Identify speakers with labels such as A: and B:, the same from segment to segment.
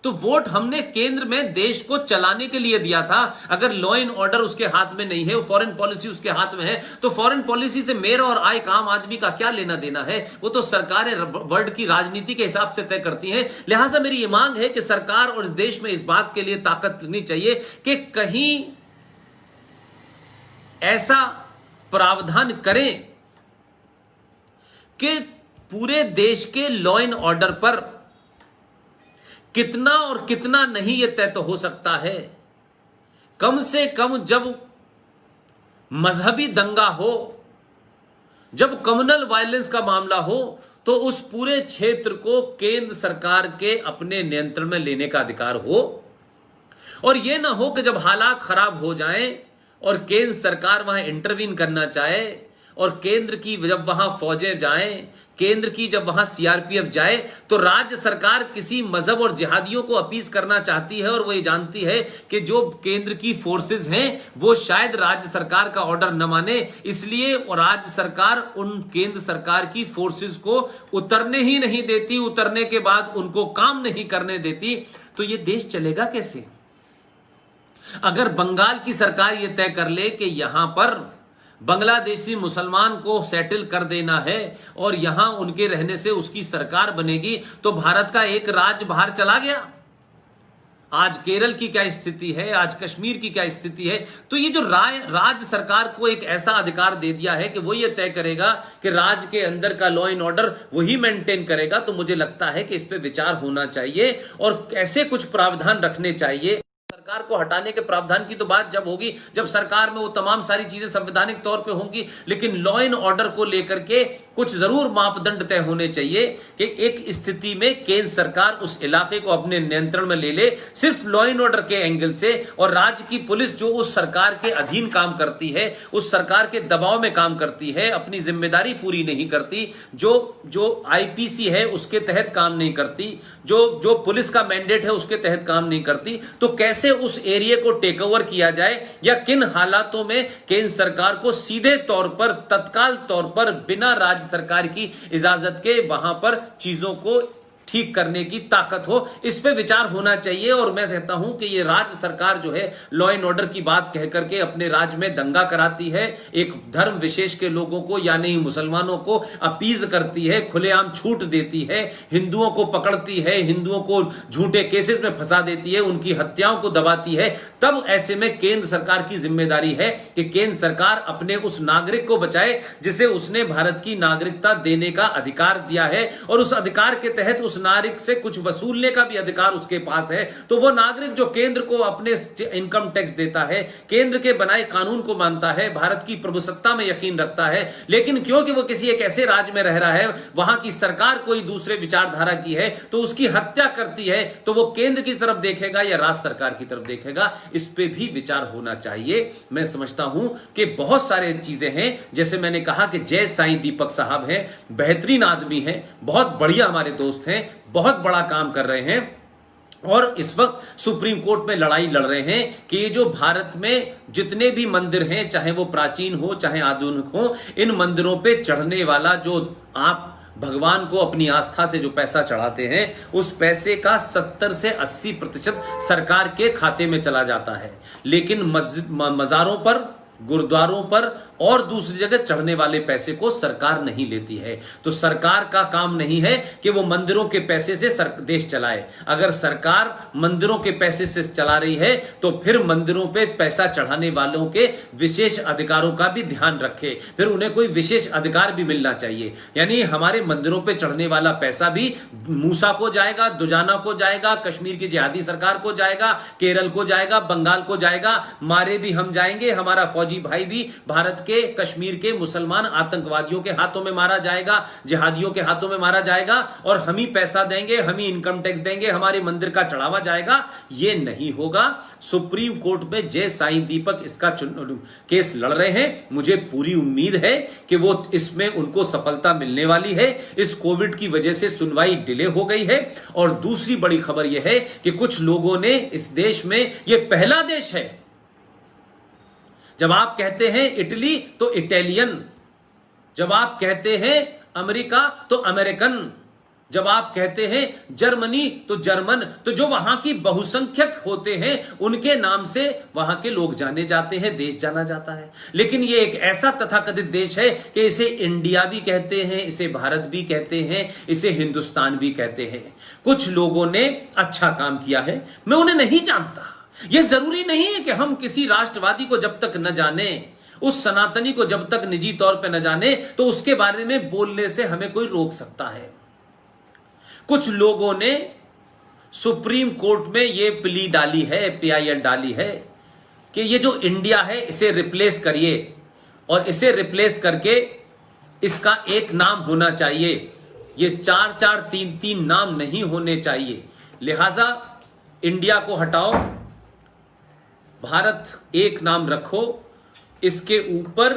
A: तो वोट हमने केंद्र में देश को चलाने के लिए दिया था। अगर लॉ एंड ऑर्डर उसके हाथ में नहीं है, फॉरेन पॉलिसी उसके हाथ में है, तो फॉरेन पॉलिसी से मेरा और आय का आम आदमी का क्या लेना देना है? वो तो सरकारें वर्ल्ड की राजनीति के हिसाब से तय करती हैं। लिहाजा मेरी ये मांग है कि सरकार और इस देश में इस बात के लिए ताकत लेनी चाहिए कि कहीं ऐसा प्रावधान करें कि पूरे देश के लॉ एंड ऑर्डर पर कितना और कितना नहीं यह तय तो हो सकता है। कम से कम जब मजहबी दंगा हो, जब कम्युनल वायलेंस का मामला हो, तो उस पूरे क्षेत्र को केंद्र सरकार के अपने नियंत्रण में लेने का अधिकार हो। और यह ना हो कि जब हालात खराब हो जाएं और केंद्र सरकार वहां इंटरवीन करना चाहे, और केंद्र की जब वहां फौजें जाएं, केंद्र की जब वहां सीआरपीएफ जाए, तो राज्य सरकार किसी मजहब और जिहादियों को अपीज करना चाहती है, और वो ये जानती है कि जो केंद्र की फोर्सेस हैं वो शायद राज्य सरकार का ऑर्डर न माने, इसलिए राज्य सरकार उन केंद्र सरकार की फोर्सेस को उतरने ही नहीं देती, उतरने के बाद उनको काम नहीं करने देती। तो ये देश चलेगा कैसे? अगर बंगाल की सरकार यह तय कर ले कि यहां पर बांग्लादेशी मुसलमान को सेटल कर देना है और यहां उनके रहने से उसकी सरकार बनेगी, तो भारत का एक राज्य बाहर चला गया। आज केरल की क्या स्थिति है, आज कश्मीर की क्या स्थिति है। तो ये जो राज्य सरकार को एक ऐसा अधिकार दे दिया है कि वो ये तय करेगा कि राज्य के अंदर का लॉ एंड ऑर्डर वही मेंटेन करेगा, तो मुझे लगता है कि इस पे विचार होना चाहिए और ऐसे कुछ प्रावधान रखने चाहिए। सरकार को हटाने के प्रावधान की तो बात जब होगी जब सरकार में वो तमाम सारी चीजें संवैधानिक तौर पे होंगी, लेकिन लॉ एंड ऑर्डर को लेकर के कुछ जरूर मापदंड तय होने चाहिए कि एक स्थिति में केंद्र सरकार उस इलाके को अपने नियंत्रण में ले ले, सिर्फ लॉ एंड ऑर्डर के एंगल से, और राज्य की पुलिस जो उस सरकार के अधीन काम करती है, उस सरकार के दबाव में काम करती है, अपनी जिम्मेदारी पूरी नहीं करती, जो आईपीसी है उसके तहत काम नहीं करती, जो पुलिस का मैंडेट है उसके तहत काम नहीं करती, तो कैसे उस एरिया को टेक ओवर किया जाए, या किन हालातों में केंद्र सरकार को सीधे तौर पर, तत्काल तौर पर, बिना राज्य सरकार की इजाजत के वहां पर चीजों को ठीक करने की ताकत हो, इस पे विचार होना चाहिए। और मैं कहता हूं कि ये राज्य सरकार जो है लॉ एंड ऑर्डर की बात कह करके अपने राज्य में दंगा कराती है, एक धर्म विशेष के लोगों को यानी मुसलमानों को अपीज करती है, खुलेआम छूट देती है, हिंदुओं को पकड़ती है, हिंदुओं को झूठे केसेस में फंसा देती है, उनकी हत्याओं को दबाती है। तब ऐसे में केंद्र सरकार की जिम्मेदारी है कि केंद्र सरकार अपने उस नागरिक को बचाए जिसे उसने भारत की नागरिकता देने का अधिकार दिया है, और उस अधिकार के तहत उस नागरिक से कुछ वसूलने का भी अधिकार उसके पास है। तो वो नागरिक जो केंद्र को अपने इनकम टैक्स देता है, केंद्र के बनाए कानून को मानता है, भारत की प्रभुसत्ता में यकीन रखता है, लेकिन क्योंकि वो किसी एक ऐसे राज्य में रह रहा है, वहां की सरकार कोई दूसरे विचारधारा की है, तो उसकी हत्या करती है, तो वो केंद्र की तरफ देखेगा या राज्य सरकार की तरफ देखेगा, इस पे भी विचार होना चाहिए। मैं समझता हूं कि बहुत सारे चीजें हैं, जैसे मैंने कहा कि जय साईं दीपक साहब हैं, बेहतरीन आदमी हैं, बहुत बढ़िया हमारे दोस्त हैं, बहुत बड़ा काम कर रहे हैं, और इस वक्त सुप्रीम कोर्ट में लड़ाई लड़ रहे हैं कि ये जो भारत में जितने भी मंदिर हैं, चाहे वो प्राचीन हो चाहे आधुनिक हो, इन मंदिरों पे चढ़ने वाला जो आप भगवान को अपनी आस्था से जो पैसा चढ़ाते हैं, उस पैसे का 70 से 80% सरकार के खाते में चला जाता है, लेकिन मज़ारों पर, गुरुद्वारों पर और दूसरी जगह चढ़ने वाले पैसे को सरकार नहीं लेती है। तो सरकार का काम नहीं है कि वो मंदिरों के पैसे से देश चलाए। अगर सरकार मंदिरों के पैसे से चला रही है तो फिर मंदिरों पे पैसा चढ़ाने वालों के विशेष अधिकारों का भी ध्यान रखे, फिर उन्हें कोई विशेष अधिकार भी मिलना चाहिए। यानी हमारे मंदिरों पे चढ़ने वाला पैसा भी मूसा को जाएगा, दुजाना को जाएगा, कश्मीर की जिहादी सरकार को जाएगा, केरल को जाएगा, बंगाल को जाएगा, मारे भी हम जाएंगे, हमारा फौजी भाई भी भारत के कश्मीर के मुसलमान आतंकवादियों के हाथों में मारा जाएगा, जिहादियों के हाथों में मारा जाएगा, और हम ही पैसा देंगे, हम ही इनकम टैक्स देंगे, हमारे मंदिर का चढ़ावा जाएगा। यह नहीं होगा। सुप्रीम कोर्ट में जय साईं दीपक इसका केस लड़ रहे हैं। मुझे पूरी उम्मीद है कि वो इसमें उनको सफलता मिलने वाली है। इस कोविड की वजह से सुनवाई डिले हो गई है। और दूसरी बड़ी खबर यह है कि कुछ लोगों ने इस देश में, यह पहला देश है, जब आप कहते हैं इटली तो इटालियन, जब आप कहते हैं अमेरिका तो अमेरिकन, जब आप कहते हैं जर्मनी तो जर्मन, तो जो वहां की बहुसंख्यक होते हैं उनके नाम से वहां के लोग जाने जाते हैं, देश जाना जाता है। लेकिन ये एक ऐसा तथाकथित देश है कि इसे इंडिया भी कहते हैं, इसे भारत भी कहते हैं, इसे हिंदुस्तान भी कहते हैं। कुछ लोगों ने अच्छा काम किया है, मैं उन्हें नहीं जानता। यह जरूरी नहीं है कि हम किसी राष्ट्रवादी को जब तक न जाने, उस सनातनी को जब तक निजी तौर पर न जाने, तो उसके बारे में बोलने से हमें कोई रोक सकता है। कुछ लोगों ने सुप्रीम कोर्ट में यह प्ली डाली है, PIL डाली है कि ये जो इंडिया है इसे रिप्लेस करिए, और इसे रिप्लेस करके इसका एक नाम होना चाहिए, ये 4-4, 3-3 नाम नहीं होने चाहिए। लिहाजा इंडिया को हटाओ, भारत एक नाम रखो। इसके ऊपर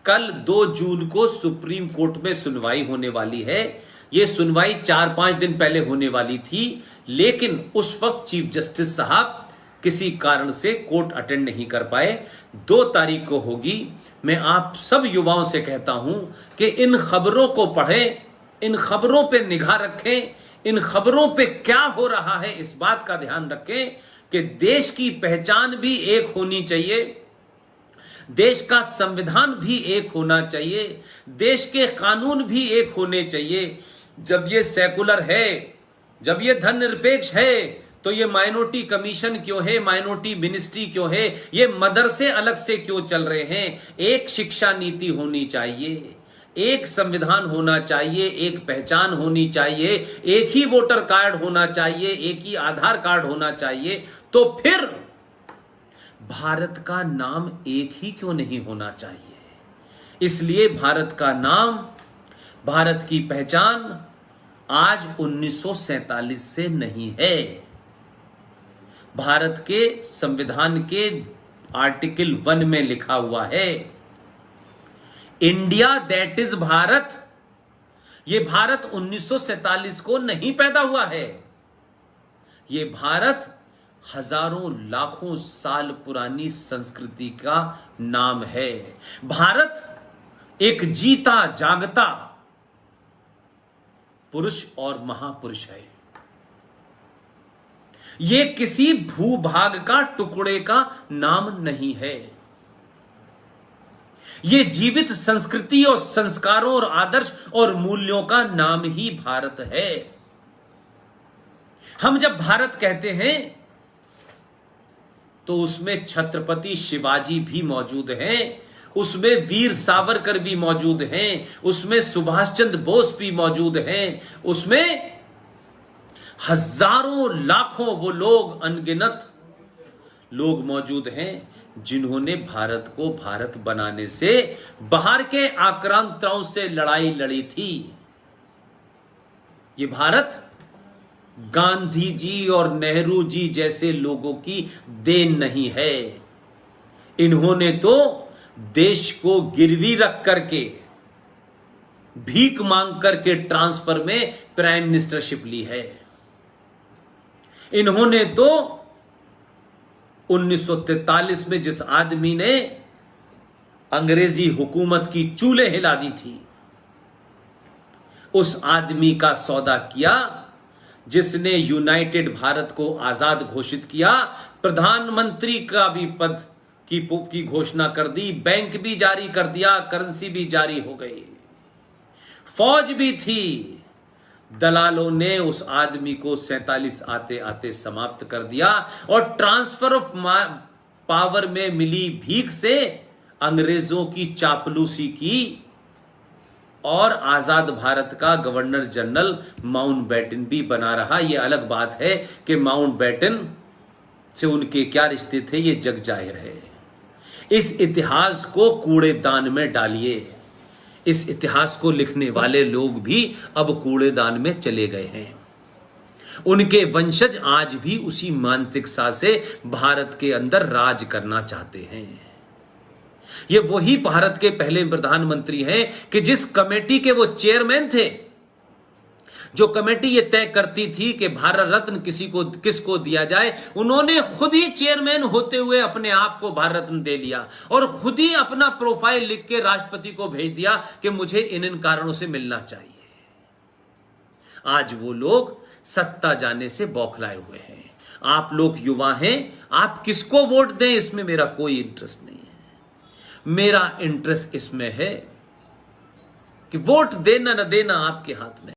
A: कल 2 जून को सुप्रीम कोर्ट में सुनवाई होने वाली है। यह सुनवाई 4-5 दिन पहले होने वाली थी, लेकिन उस वक्त चीफ जस्टिस साहब किसी कारण से कोर्ट अटेंड नहीं कर पाए। 2 तारीख को होगी। मैं आप सब युवाओं से कहता हूं कि इन खबरों को पढ़ें, इन खबरों पे निगाह रखें, इन खबरों पे क्या हो रहा है इस बात का ध्यान रखें कि देश की पहचान भी एक होनी चाहिए, देश का संविधान भी एक होना चाहिए, देश के कानून भी एक होने चाहिए। जब ये सेकुलर है, जब ये धर्मनिरपेक्ष है, तो ये माइनॉरिटी कमीशन क्यों है, माइनॉरिटी मिनिस्ट्री क्यों है, ये मदरसे अलग से क्यों चल रहे हैं? एक शिक्षा नीति होनी चाहिए, एक संविधान होना चाहिए, एक पहचान होनी चाहिए, एक ही वोटर कार्ड होना चाहिए, एक ही आधार कार्ड होना चाहिए। तो फिर भारत का नाम एक ही क्यों नहीं होना चाहिए? इसलिए भारत का नाम, भारत की पहचान आज 1947 से नहीं है। भारत के संविधान के आर्टिकल 1 में लिखा हुआ है, इंडिया दैट इज भारत। यह भारत 1947 को नहीं पैदा हुआ है, यह भारत हजारों लाखों साल पुरानी संस्कृति का नाम है। भारत एक जीता जागता पुरुष और महापुरुष है। यह किसी भूभाग का टुकड़े का नाम नहीं है, यह जीवित संस्कृति और संस्कारों और आदर्श और मूल्यों का नाम ही भारत है। हम जब भारत कहते हैं तो उसमें छत्रपति शिवाजी भी मौजूद हैं, उसमें वीर सावरकर भी मौजूद हैं, उसमें सुभाष चंद्र बोस भी मौजूद हैं, उसमें हजारों लाखों वो लोग, अनगिनत लोग मौजूद हैं जिन्होंने भारत को भारत बनाने से, बाहर के आक्रांताओं से लड़ाई लड़ी थी। ये भारत गांधी जी और नेहरू जी जैसे लोगों की देन नहीं है। इन्होंने तो देश को गिरवी रख करके, भीख मांग करके ट्रांसफर में प्राइम मिनिस्टरशिप ली है। इन्होंने तो 1943 में जिस आदमी ने अंग्रेजी हुकूमत की चूल्हे हिला दी थी, उस आदमी का सौदा किया जिसने यूनाइटेड भारत को आजाद घोषित किया, प्रधानमंत्री का भी पद की घोषणा कर दी, बैंक भी जारी कर दिया, करेंसी भी जारी हो गई, फौज भी थी। दलालों ने उस आदमी को 47 आते आते समाप्त कर दिया और ट्रांसफर ऑफ पावर में मिली भीख से अंग्रेजों की चापलूसी की और आजाद भारत का गवर्नर जनरल माउंटबेटन भी बना रहा। यह अलग बात है कि माउंटबेटन से उनके क्या रिश्ते थे, यह जग जाहिर है। इस इतिहास को कूड़ेदान में डालिए। इस इतिहास को लिखने वाले लोग भी अब कूड़ेदान में चले गए हैं। उनके वंशज आज भी उसी मानसिकता से भारत के अंदर राज करना चाहते हैं। ये वही भारत के पहले प्रधानमंत्री हैं कि जिस कमेटी के वो चेयरमैन थे, जो कमेटी ये तय करती थी कि भारत रत्न किसको दिया जाए, उन्होंने खुद ही चेयरमैन होते हुए अपने आप को भारत रत्न दे लिया और खुद ही अपना प्रोफाइल लिख के राष्ट्रपति को भेज दिया कि मुझे इन कारणों से मिलना चाहिए। आज वो लोग सत्ता जाने से बौखलाए हुए हैं। आप लोग युवा हैं, आप किसको वोट दें इसमें मेरा कोई इंटरेस्ट नहीं है। मेरा इंटरेस्ट इसमें है कि वोट देना न देना आपके हाथ में।